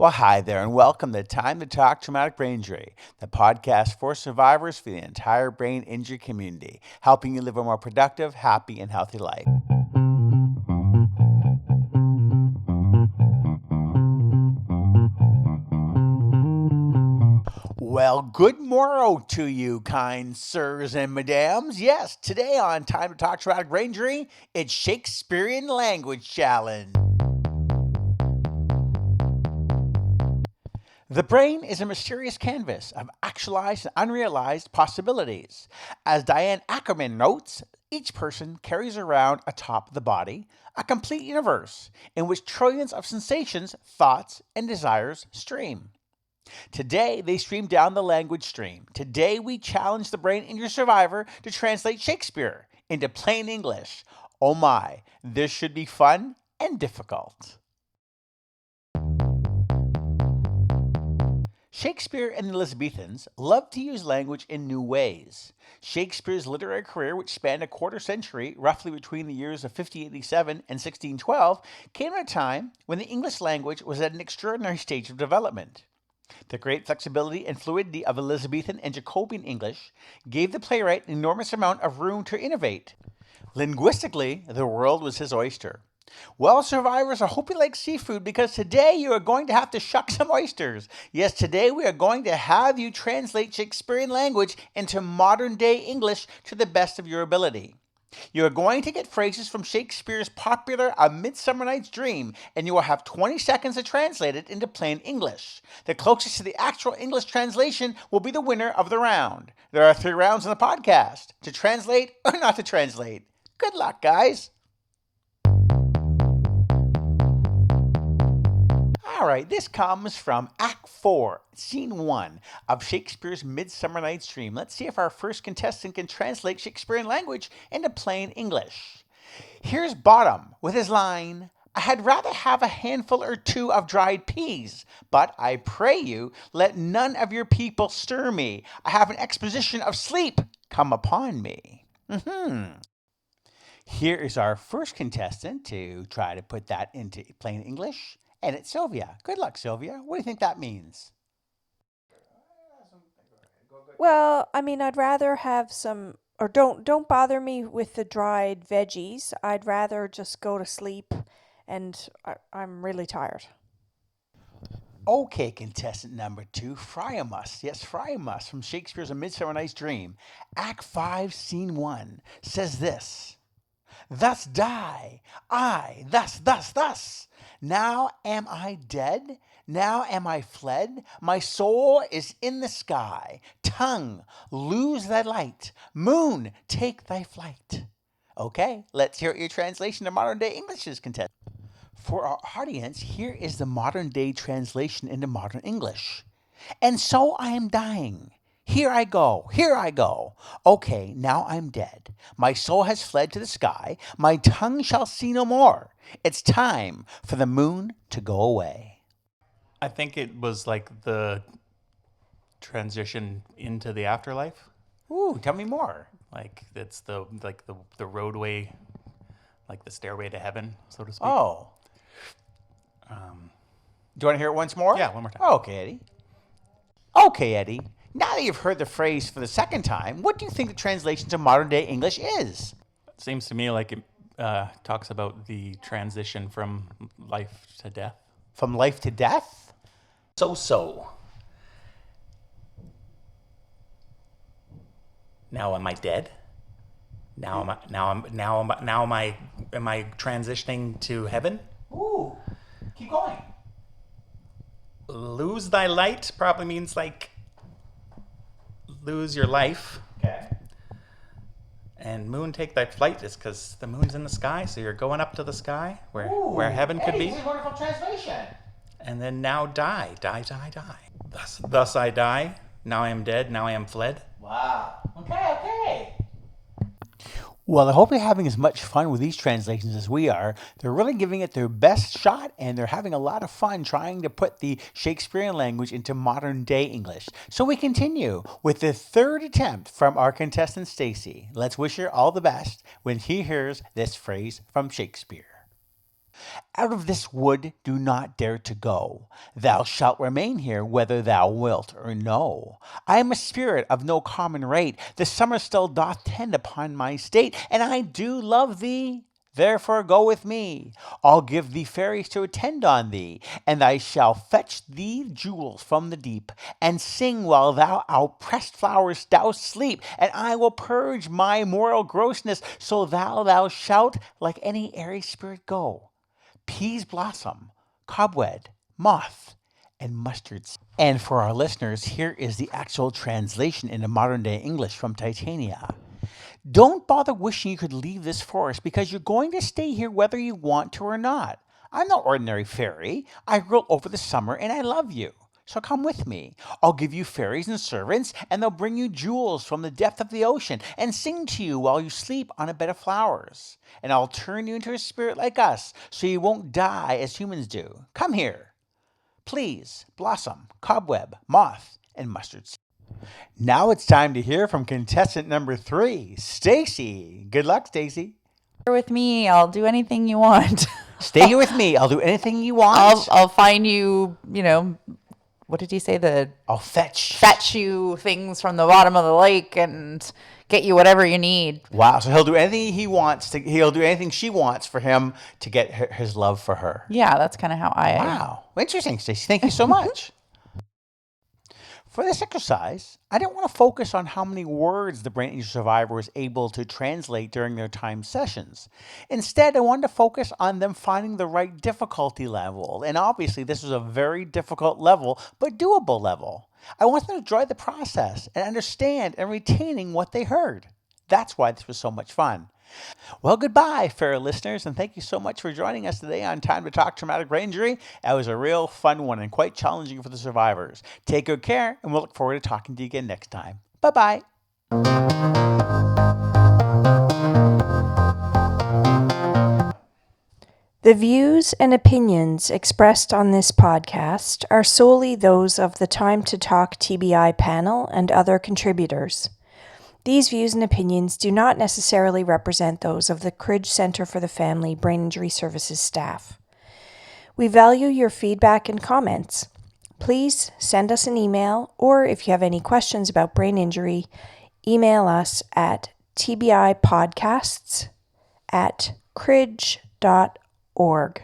Well, hi there, and welcome to Time to Talk Traumatic Brain Injury, the podcast for survivors for the entire brain injury community, helping you live a more productive, happy, and healthy life. Well, good morrow to you, kind sirs and madams. Yes, today on Time to Talk Traumatic Brain Injury, it's Shakespearean Language Challenge. The brain is a mysterious canvas of actualized and unrealized possibilities. As Diane Ackerman notes, each person carries around atop the body a complete universe in which trillions of sensations, thoughts, and desires stream. Today, they stream down the language stream. Today, we challenge the brain injury survivor to translate Shakespeare into plain English. Oh my, this should be fun and difficult. Shakespeare and the Elizabethans loved to use language in new ways. Shakespeare's literary career, which spanned a quarter century, roughly between the years of 1587 and 1612, came at a time when the English language was at an extraordinary stage of development. The great flexibility and fluidity of Elizabethan and Jacobean English gave the playwright an enormous amount of room to innovate. Linguistically, the world was his oyster. Well, survivors, I hope you like seafood because today you are going to have to shuck some oysters. Yes, today we are going to have you translate Shakespearean language into modern day English to the best of your ability. You are going to get phrases from Shakespeare's popular A Midsummer Night's Dream, and you will have 20 seconds to translate it into plain English. The closest to the actual English translation will be the winner of the round. There are 3 rounds in the podcast: to translate or not to translate. Good luck, guys. All right, this comes from Act 4, Scene 1 of Shakespeare's Midsummer Night's Dream. Let's see if our first contestant can translate Shakespearean language into plain English. Here's Bottom with his line, "I had rather have a handful or 2 of dried peas, but I pray you, let none of your people stir me. I have an exposition of sleep come upon me." Here is our first contestant to try to put that into plain English. And it's Sylvia. Good luck, Sylvia. What do you think that means? Well, I mean, I'd rather have some, or don't bother me with the dried veggies. I'd rather just go to sleep, and I'm really tired. Okay, contestant number 2, Friamus. Yes, Friamus from Shakespeare's A Midsummer Night's Dream. Act 5, Scene 1 says this. Thus die I, thus. Now am I dead? Now am I fled? My soul is in the sky. Tongue, lose thy light. Moon, take thy flight. Okay, let's hear your translation to modern day English is, contestant. For our audience, here is the modern day translation into modern English. And so I am dying. Here I go, here I go. Okay, now I'm dead. My soul has fled to the sky. My tongue shall see no more. It's time for the moon to go away. I think it was like the transition into the afterlife. Ooh, tell me more. Like it's the roadway, like the stairway to heaven, so to speak. Oh. Do you want to hear it once more? Yeah, one more time. Okay, Eddie. Okay, Eddie. Now that you've heard the phrase for the second time, what do you think the translation to modern day English is? It seems to me like it talks about the transition from life to death. From life to death? So. Now am I dead? Am I transitioning to heaven? Ooh, keep going. Lose thy light probably means like lose your life. Okay. And moon take thy flight is because the moon's in the sky, so you're going up to the sky where heaven could be. This is a wonderful translation. And then now die. Thus I die. Now I am dead. Now I am fled. Wow. Okay. Well, I hope you're having as much fun with these translations as we are. They're really giving it their best shot, and they're having a lot of fun trying to put the Shakespearean language into modern day English. So we continue with the third attempt from our contestant Stacy. Let's wish her all the best when she hears this phrase from Shakespeare. Out of this wood do not dare to go. Thou shalt remain here whether thou wilt or no. I am a spirit of no common rate. The summer still doth tend upon my state, and I do love thee. Therefore go with me. I'll give thee fairies to attend on thee, and I shall fetch thee jewels from the deep, and sing while thou outpressed flowers dost sleep, and I will purge my moral grossness, so thou shalt like any airy spirit go. Peas blossom, cobweb, moth, and mustard seed. And for our listeners, here is the actual translation into modern day English from Titania. Don't bother wishing you could leave this forest because you're going to stay here whether you want to or not. I'm no ordinary fairy. I rule over the summer and I love you. So come with me. I'll give you fairies and servants, and they'll bring you jewels from the depth of the ocean and sing to you while you sleep on a bed of flowers. And I'll turn you into a spirit like us, so you won't die as humans do. Come here. Please, blossom, cobweb, moth, and mustard seed. Now it's time to hear from contestant number 3, Stacy. Good luck, Stacy. Here with me. I'll do anything you want. Stay here with me. I'll do anything you want. I'll find you, what did he say? I'll Fetch you things from the bottom of the lake and get you whatever you need. Wow. So he'll do anything he wants. He'll do anything she wants for him to get his love for her. Yeah, that's kind of how I... Wow. Interesting, Stacey. Thank you so much. For this exercise, I didn't want to focus on how many words the brain injury survivor was able to translate during their time sessions. Instead, I wanted to focus on them finding the right difficulty level. And obviously, this was a very difficult level, but doable level. I want them to enjoy the process and understand and retaining what they heard. That's why this was so much fun. Well, goodbye, fair listeners, and thank you so much for joining us today on Time to Talk Traumatic Brain Injury. That was a real fun one and quite challenging for the survivors. Take good care, and we'll look forward to talking to you again next time. Bye-bye. The views and opinions expressed on this podcast are solely those of the Time to Talk TBI panel and other contributors. These views and opinions do not necessarily represent those of the Cridge Center for the Family Brain Injury Services staff. We value your feedback and comments. Please send us an email, or if you have any questions about brain injury, email us at tbipodcasts@cridge.org.